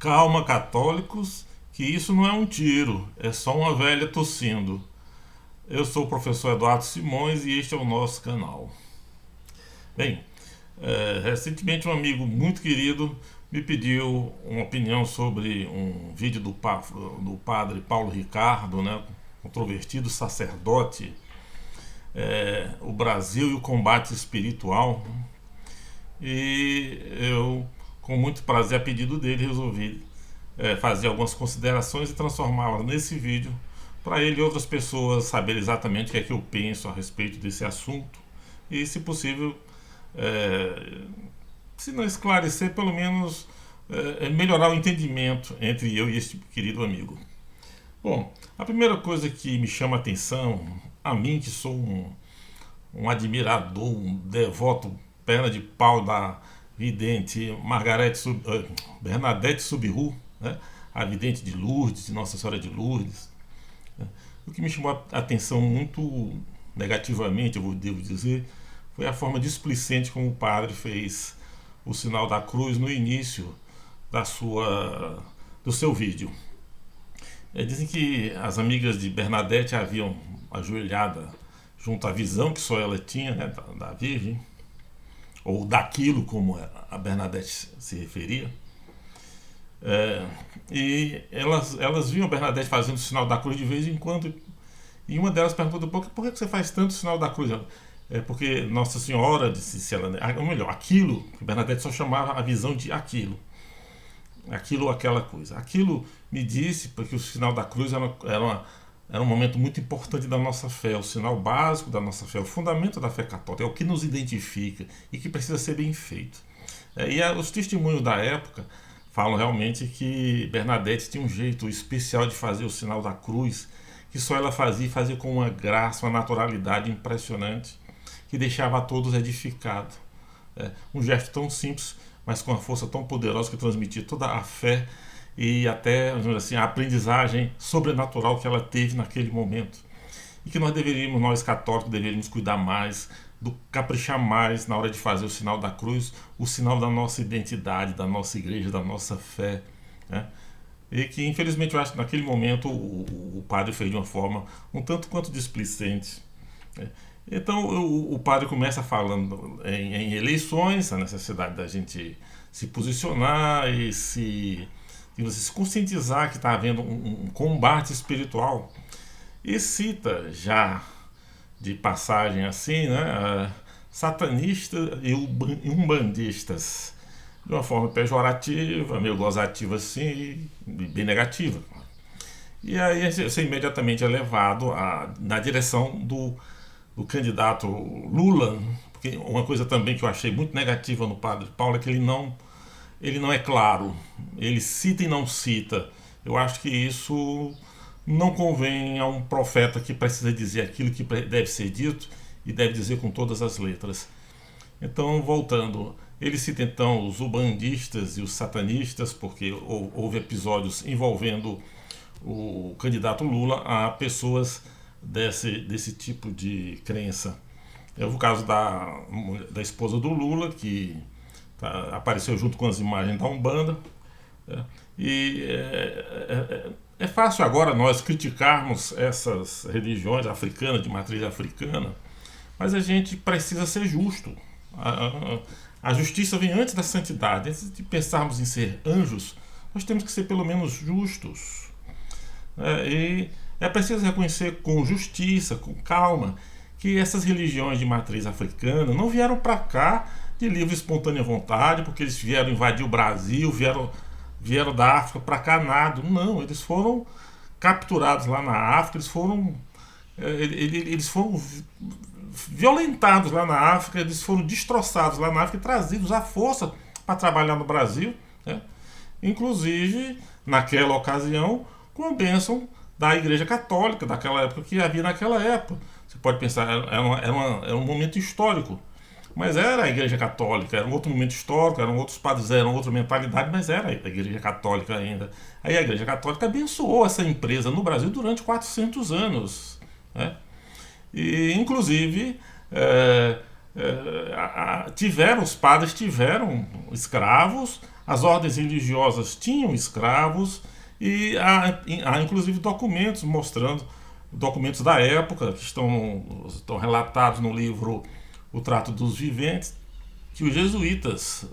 Calma, católicos, que isso não é um tiro, é só uma velha tossindo. Eu sou o professor Eduardo Simões e este é o nosso canal. Bem, recentemente um amigo muito querido me pediu uma opinião sobre um vídeo do padre Paulo Ricardo, né, controvertido sacerdote, o Brasil e o combate espiritual. E eu, com muito prazer, a pedido dele, resolvi fazer algumas considerações e transformá-las nesse vídeo para ele e outras pessoas saberem exatamente o que é que eu penso a respeito desse assunto e, se possível, se não esclarecer, pelo menos melhorar o entendimento entre eu e este querido amigo. Bom, a primeira coisa que me chama a atenção, a mim que sou um admirador, um devoto perna de pau da vidente Bernadette Soubirous, né? A vidente de Lourdes, de Nossa Senhora de Lourdes. O que me chamou a atenção muito negativamente, eu devo dizer, foi a forma displicente como o padre fez o sinal da cruz no início do seu vídeo. Dizem que as amigas de Bernadette haviam ajoelhada junto à visão que só ela tinha, né, da Virgem, ou daquilo como a Bernadette se referia. E elas viam a Bernadette fazendo o sinal da cruz de vez em quando, e uma delas perguntou: por que você faz tanto o sinal da cruz? Porque Nossa Senhora disse, se ela, ou melhor, aquilo, que Bernadette só chamava a visão de aquilo ou aquela coisa. Aquilo me disse porque o sinal da cruz era um momento muito importante da nossa fé, o sinal básico da nossa fé, o fundamento da fé católica, é o que nos identifica e que precisa ser bem feito. Os testemunhos da época falam realmente que Bernadette tinha um jeito especial de fazer o sinal da cruz, que só ela fazia com uma graça, uma naturalidade impressionante, que deixava a todos edificados. Um gesto tão simples, mas com uma força tão poderosa que transmitia toda a fé e até assim, a aprendizagem sobrenatural que ela teve naquele momento. E que nós católicos, deveríamos cuidar mais, caprichar mais na hora de fazer o sinal da cruz, o sinal da nossa identidade, da nossa igreja, da nossa fé. Né? E que, infelizmente, eu acho que naquele momento o padre fez de uma forma um tanto quanto displicente. Então o padre começa falando em eleições, a necessidade da gente se posicionar e se conscientizar que está havendo um combate espiritual. E cita já de passagem assim, né, satanistas e umbandistas, de uma forma pejorativa, meio gozativa assim, bem negativa. E aí você imediatamente é levado na direção do candidato Lula, porque uma coisa também que eu achei muito negativa no padre Paulo é que ele não é claro, ele cita e não cita. Eu acho que isso não convém a um profeta que precisa dizer aquilo que deve ser dito e deve dizer com todas as letras. Então, voltando, ele cita então os ubandistas e os satanistas, porque houve episódios envolvendo o candidato Lula a pessoas desse tipo de crença. É o caso da esposa do Lula, que apareceu junto com as imagens da Umbanda. É fácil agora nós criticarmos essas religiões africanas, de matriz africana, mas a gente precisa ser justo. A justiça vem antes da santidade. Antes de pensarmos em ser anjos, nós temos que ser pelo menos justos. E é preciso reconhecer com justiça, com calma, que essas religiões de matriz africana não vieram para cá de livre e espontânea vontade, porque eles vieram invadir o Brasil, vieram da África para cá nada. Não, eles foram capturados lá na África, eles foram violentados lá na África, eles foram destroçados lá na África e trazidos à força para trabalhar no Brasil, né? Inclusive, naquela ocasião, com a bênção da Igreja Católica, daquela época que havia naquela época. Você pode pensar, era um momento histórico, mas era a Igreja Católica, era um outro momento histórico, eram outros padres, era outra mentalidade, mas era a Igreja Católica ainda. Aí a Igreja Católica abençoou essa empresa no Brasil durante 400 anos. Né? E, inclusive, Os padres tiveram escravos, as ordens religiosas tinham escravos, e há inclusive documentos da época que estão relatados no livro O Trato dos Viventes, que os jesuítas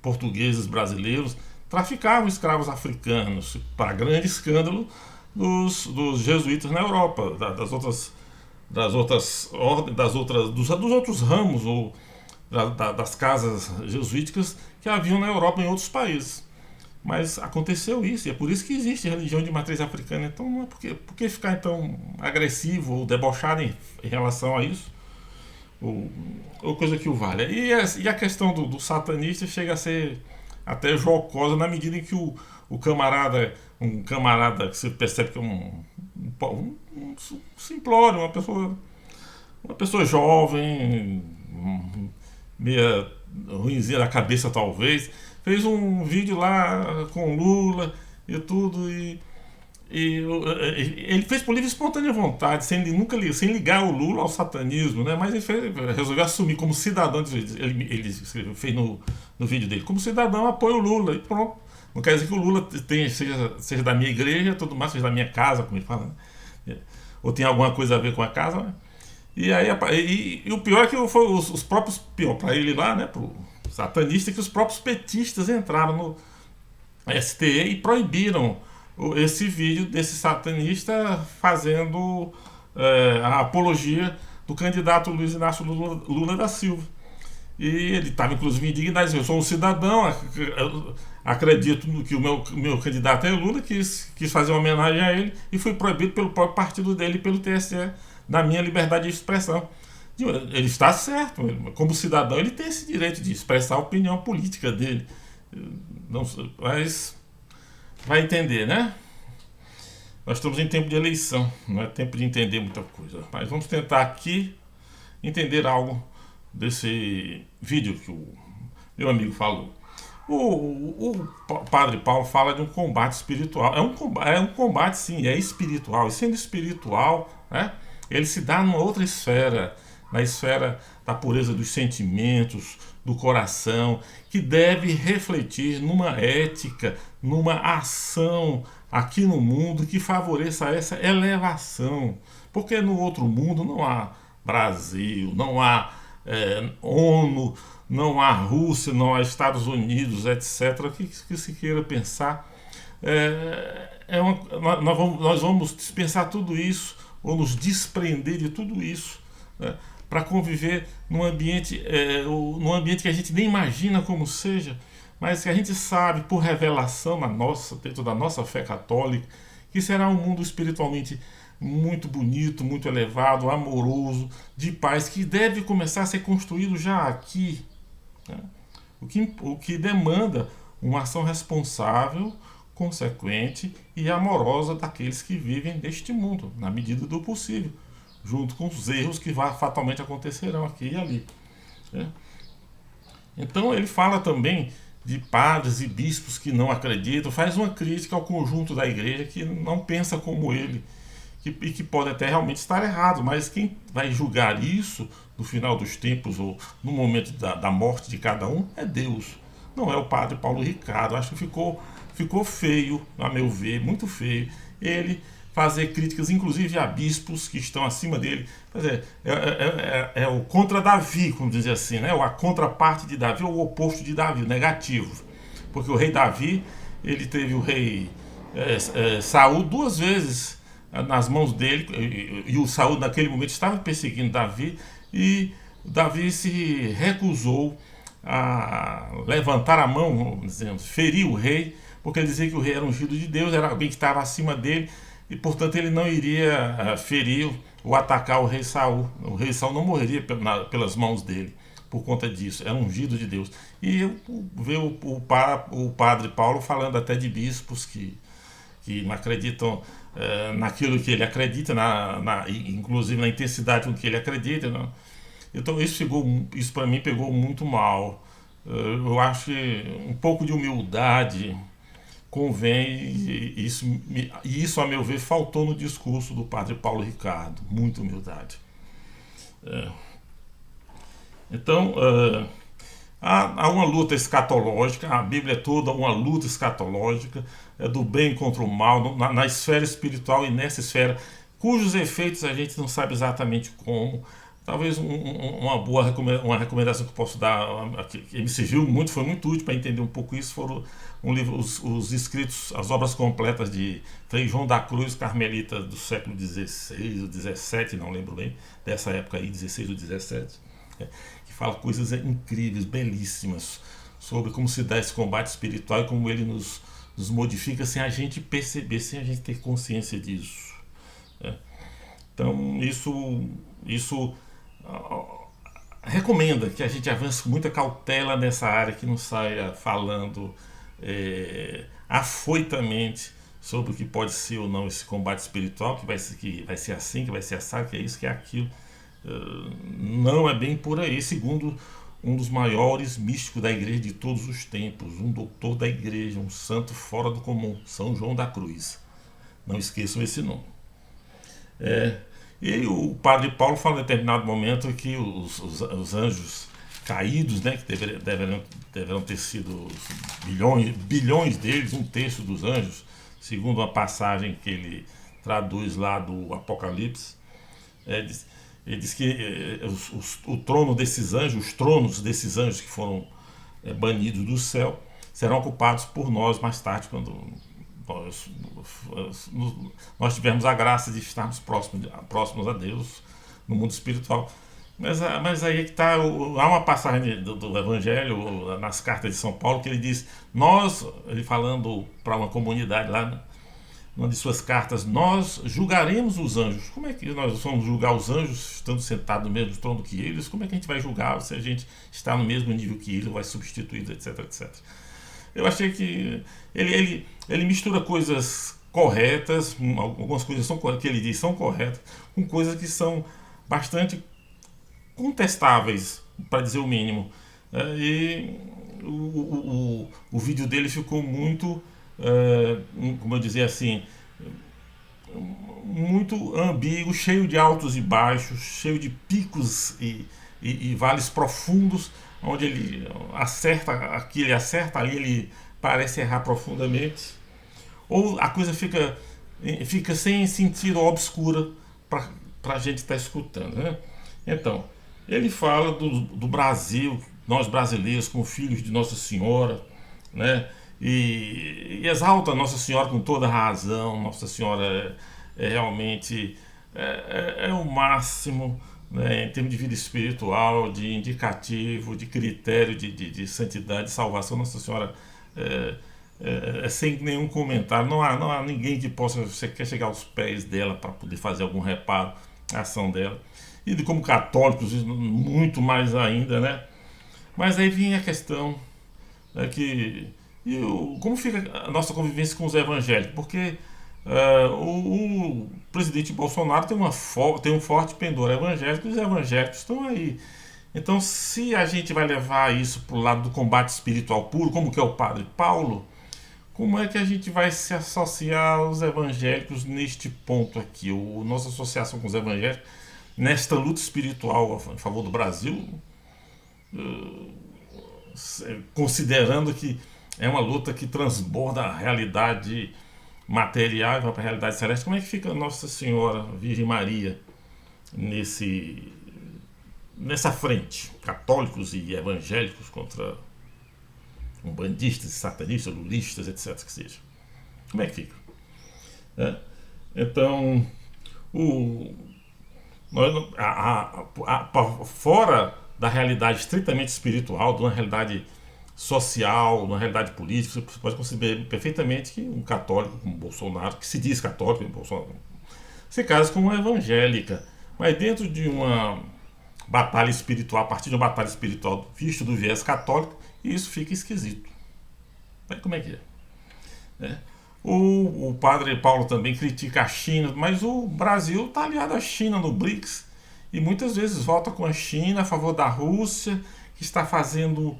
portugueses brasileiros traficavam escravos africanos, para grande escândalo dos jesuítas na Europa, dos outros ramos ou das casas jesuíticas que haviam na Europa e em outros países. Mas aconteceu isso, e é por isso que existe religião de matriz africana. Então não é por que ficar então agressivo ou debochado em relação a isso, ou coisa que o valha. E a questão do satanista chega a ser até jocosa na medida em que um camarada que você percebe que é um simplório, uma pessoa jovem, meia ruinzinha da cabeça talvez, fez um vídeo lá com Lula e tudo, e ele fez por livre e espontânea vontade, sem ligar o Lula ao satanismo, né? Mas ele resolveu assumir como cidadão. Ele fez no vídeo dele: como cidadão, apoia o Lula, e pronto. Não quer dizer que o Lula seja da minha igreja, tudo mais, seja da minha casa, como ele fala, né? Ou tem alguma coisa a ver com a casa, né? E o pior é que foi os próprios, pior para ele lá, né, pro satanista, que os próprios petistas entraram no STE e proibiram esse vídeo desse satanista fazendo a apologia do candidato Luiz Inácio Lula da Silva. E ele estava inclusive indignado, dizendo: eu sou um cidadão, acredito que o meu candidato é Lula, quis fazer uma homenagem a ele, e fui proibido pelo próprio partido dele e pelo TSE da minha liberdade de expressão. Ele está certo, como cidadão ele tem esse direito de expressar a opinião política dele. Não, mas vai entender, né? Nós estamos em tempo de eleição, não é tempo de entender muita coisa. Mas vamos tentar aqui entender algo desse vídeo que o meu amigo falou. O Padre Paulo fala de um combate espiritual. É um combate, sim, é espiritual. E sendo espiritual, né, ele se dá numa outra esfera, na esfera da pureza dos sentimentos, do coração, que deve refletir numa ética, numa ação aqui no mundo que favoreça essa elevação. Porque no outro mundo não há Brasil, não há ONU, não há Rússia, não há Estados Unidos, etc. O que se queira pensar. Nós vamos dispensar tudo isso, ou nos desprender de tudo isso, né, para conviver num ambiente que a gente nem imagina como seja, mas que a gente sabe por revelação dentro da nossa fé católica, que será um mundo espiritualmente muito bonito, muito elevado, amoroso, de paz, que deve começar a ser construído já aqui, né? O que demanda uma ação responsável, consequente e amorosa daqueles que vivem neste mundo, na medida do possível, junto com os erros que fatalmente acontecerão aqui e ali, né? Então ele fala também de padres e bispos que não acreditam, faz uma crítica ao conjunto da igreja que não pensa como ele, e que pode até realmente estar errado, mas quem vai julgar isso no final dos tempos ou no momento da morte de cada um é Deus, não é o Padre Paulo Ricardo. Acho que ficou feio, a meu ver, muito feio, ele fazer críticas, inclusive a bispos que estão acima dele. Quer dizer, é o contra Davi, como dizer assim, né? A contraparte de Davi, ou o oposto de Davi, o negativo. Porque o rei Davi, ele teve o rei Saul duas vezes nas mãos dele, e o Saul naquele momento estava perseguindo Davi, e Davi se recusou a levantar a mão, dizendo, ferir o rei, porque ele dizia que o rei era ungido de Deus, era alguém que estava acima dele, e portanto ele não iria ferir ou atacar o rei Saul. O rei Saul não morreria pelas mãos dele por conta disso, era ungido de Deus. E eu vejo o Padre Paulo falando até de bispos que não acreditam naquilo que ele acredita, inclusive na intensidade com que ele acredita, né? Então isso para mim pegou muito mal. Eu acho que um pouco de humildade convém, e isso, a meu ver, faltou no discurso do Padre Paulo Ricardo. Muita humildade. Então, há uma luta escatológica, a Bíblia é toda uma luta escatológica, do bem contra o mal, na esfera espiritual e nessa esfera, cujos efeitos a gente não sabe exatamente como. Talvez uma boa uma recomendação que eu posso dar, que me serviu muito, foi muito útil para entender um pouco isso, foram os escritos, as obras completas de Frei João da Cruz, carmelita do século XVI ou XVII, não lembro bem, dessa época aí, 16 ou 17, que fala coisas incríveis, belíssimas, sobre como se dá esse combate espiritual e como ele nos modifica sem a gente perceber, sem a gente ter consciência disso. Né? Então, isso recomenda que a gente avance com muita cautela nessa área, que não saia falando afoitamente sobre o que pode ser ou não esse combate espiritual, que vai ser assim, que vai ser assado, que é isso, que é aquilo. Não é bem por aí, segundo um dos maiores místicos da igreja de todos os tempos, um doutor da igreja, um santo fora do comum, São João da Cruz. Não esqueçam esse nome. É, e o padre Paulo fala em determinado momento que os anjos caídos, né, que deverão ter sido bilhões deles, um terço dos anjos, segundo uma passagem que ele traduz lá do Apocalipse, ele diz que o trono desses anjos, os tronos desses anjos que foram banidos do céu, serão ocupados por nós mais tarde, quando nós, nós tivermos a graça de estarmos próximos a Deus no mundo espiritual. Mas aí é que está, há uma passagem do Evangelho, nas cartas de São Paulo, que ele diz, ele falando para uma comunidade lá, né, numa de suas cartas, nós julgaremos os anjos. Como é que nós vamos julgar os anjos estando sentados no mesmo trono que eles? Como é que a gente vai julgar se a gente está no mesmo nível que eles, vai substituído, etc, etc. Eu achei que ele mistura coisas corretas, algumas coisas que ele diz são corretas, com coisas que são bastante contestáveis, para dizer o mínimo. E o vídeo dele ficou muito, como eu dizer assim, muito ambíguo, cheio de altos e baixos, cheio de picos e vales profundos, onde ele acerta aqui, ele acerta ali, ele parece errar profundamente, ou a coisa fica sem sentido, obscura para a gente estar escutando. Né? Então, ele fala do Brasil, nós brasileiros, como filhos de Nossa Senhora, né? E exalta Nossa Senhora com toda razão. Nossa Senhora realmente o máximo, né, em termos de vida espiritual, de indicativo, de critério de santidade, de salvação. Nossa Senhora sem nenhum comentário. Não há ninguém que possa, você quer chegar aos pés dela para poder fazer algum reparo à ação dela. E como católicos, muito mais ainda, né? Mas aí vinha a questão, né, como fica a nossa convivência com os evangélicos? Porque o presidente Bolsonaro tem um forte pendor evangélico e os evangélicos estão aí. Então, se a gente vai levar isso para o lado do combate espiritual puro, como que é o padre Paulo, como é que a gente vai se associar aos evangélicos neste ponto aqui? Nossa associação com os evangélicos, nesta luta espiritual a favor do Brasil, considerando que é uma luta que transborda a realidade material e vai para a realidade celeste, como é que fica Nossa Senhora Virgem Maria nessa frente? Católicos e evangélicos contra umbandistas, satanistas, lulistas, etc. que seja. Como é que fica? Então, fora da realidade estritamente espiritual, de uma realidade social, uma realidade política, você pode conceber perfeitamente que um católico como Bolsonaro, que se diz católico, Bolsonaro, se casa com uma evangélica, mas dentro de uma batalha espiritual, a partir de uma batalha espiritual visto do viés católico, isso fica esquisito. Mas como é que é? O padre Paulo também critica a China, mas o Brasil está aliado à China no BRICS e muitas vezes vota com a China a favor da Rússia, que está fazendo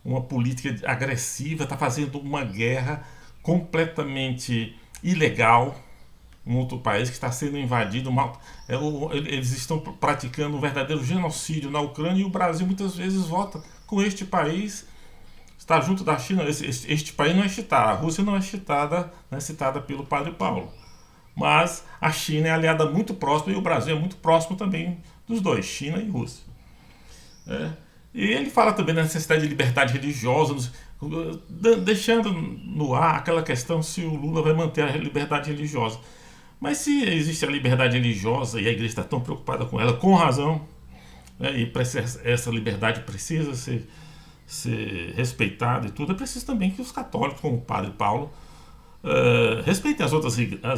uma política agressiva, está fazendo uma guerra completamente ilegal, um outro país que está sendo invadido, eles estão praticando um verdadeiro genocídio na Ucrânia, e o Brasil muitas vezes vota com este país, está junto da China. Este país não é citado, a Rússia não é citada, não é citada pelo Padre Paulo, mas a China é aliada muito próxima, e o Brasil é muito próximo também dos dois, China e Rússia. É. E ele fala também da necessidade de liberdade religiosa, deixando no ar aquela questão se o Lula vai manter a liberdade religiosa. Mas se existe a liberdade religiosa e a igreja está tão preocupada com ela, com razão, né, e essa liberdade precisa ser respeitada e tudo, é preciso também que os católicos, como o Padre Paulo, respeitem as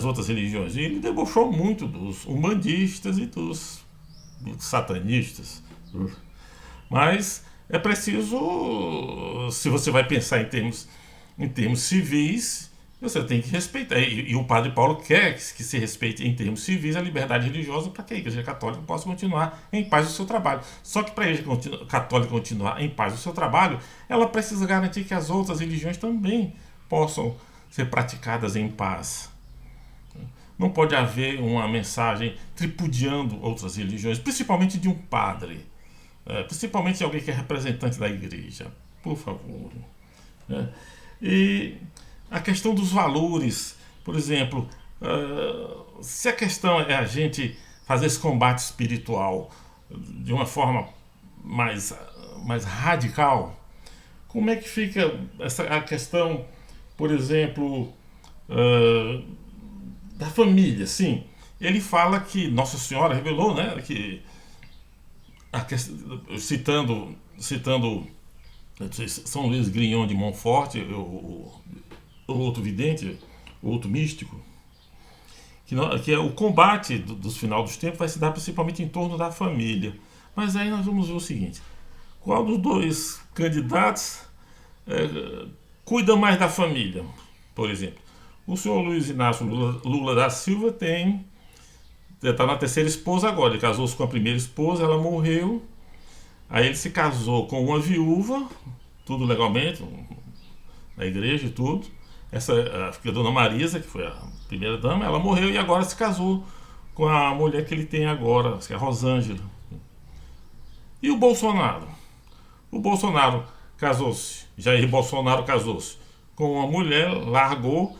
outras religiões. E ele debochou muito dos umbandistas e dos satanistas. Mas é preciso, se você vai pensar em termos civis, você tem que respeitar. E o Padre Paulo quer que se respeite em termos civis a liberdade religiosa, para que a Igreja Católica possa continuar em paz o seu trabalho. Só que para a Igreja Católica continuar em paz o seu trabalho, ela precisa garantir que as outras religiões também possam ser praticadas em paz. Não pode haver uma mensagem tripudiando outras religiões, principalmente de um padre, principalmente de alguém que é representante da igreja, por favor. E a questão dos valores, por exemplo, se a questão é a gente fazer esse combate espiritual de uma forma mais radical, como é que fica a questão, por exemplo, da família? Sim, ele fala que Nossa Senhora revelou, né, que citando São Luís Grignon de Montfort, o outro vidente, o outro místico, que é o combate dos final dos tempos vai se dar principalmente em torno da família. Mas aí nós vamos ver o seguinte: qual dos dois candidatos cuida mais da família? Por exemplo, o senhor Luiz Inácio Lula da Silva está na terceira esposa agora. Ele casou-se com a primeira esposa, ela morreu, aí ele se casou com uma viúva, tudo legalmente, na igreja e tudo. A dona Marisa, que foi a primeira dama, ela morreu e agora se casou com a mulher que ele tem agora, que é a Rosângela. E o Bolsonaro? O Bolsonaro casou-se, Jair Bolsonaro casou-se com uma mulher, largou,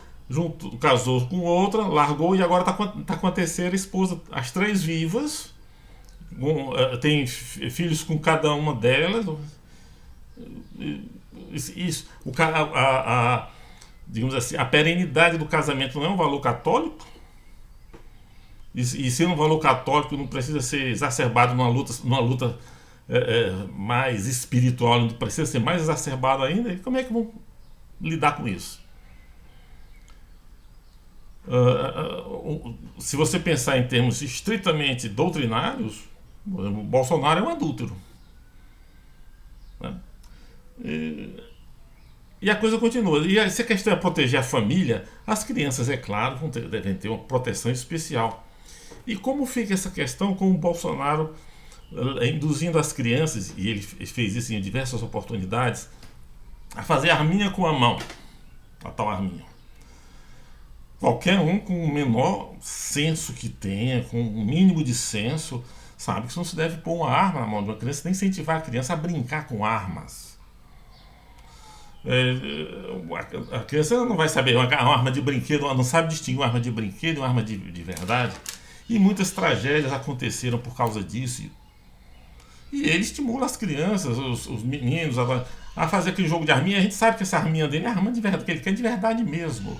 casou com outra, largou e agora está com a terceira esposa, as três vivas, tem filhos com cada uma delas. Isso, digamos assim, a perenidade do casamento não é um valor católico, e ser um valor católico não precisa ser exacerbado numa luta mais espiritual, não precisa ser mais exacerbado ainda. E como é que vão lidar com isso? Se você pensar em termos estritamente doutrinários, o Bolsonaro é um adúltero, né? E a coisa continua. E se a questão é proteger a família, as crianças, é claro, devem ter uma proteção especial. E como fica essa questão com o Bolsonaro induzindo as crianças, e ele fez isso em diversas oportunidades, a fazer arminha com a mão, a tal arminha? Qualquer um com o menor senso que tenha, com o mínimo de senso, sabe que isso não se deve pôr uma arma na mão de uma criança, nem incentivar a criança a brincar com armas. A criança não vai saber uma arma de brinquedo, não sabe distinguir uma arma de brinquedo e uma arma de verdade. E muitas tragédias aconteceram por causa disso. E ele estimula as crianças, os meninos, a fazer aquele jogo de arminha. A gente sabe que essa arminha dele é arma de verdade, que ele quer de verdade mesmo.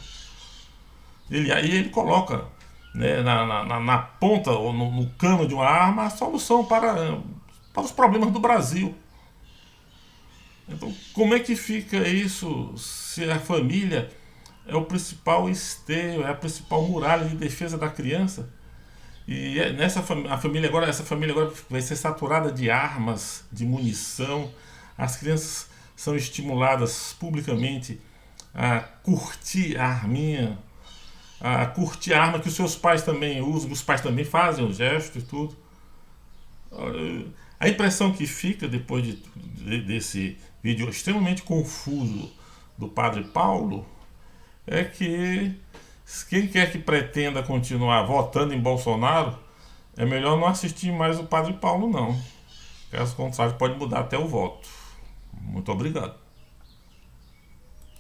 Aí ele coloca, né, na ponta ou no cano de uma arma a solução para os problemas do Brasil. Então, como é que fica isso se a família é o principal esteio, é a principal muralha de defesa da criança? E essa família agora vai ser saturada de armas, de munição. As crianças são estimuladas publicamente a curtir a arminha, a curtir a arma que os seus pais também usam, os pais também fazem o gesto e tudo. A impressão que fica depois desse vídeo extremamente confuso do Padre Paulo é que Quem quer que pretenda continuar votando em Bolsonaro, é melhor não assistir mais o Padre Paulo, não. Caso contrário, pode mudar até o voto. Muito obrigado.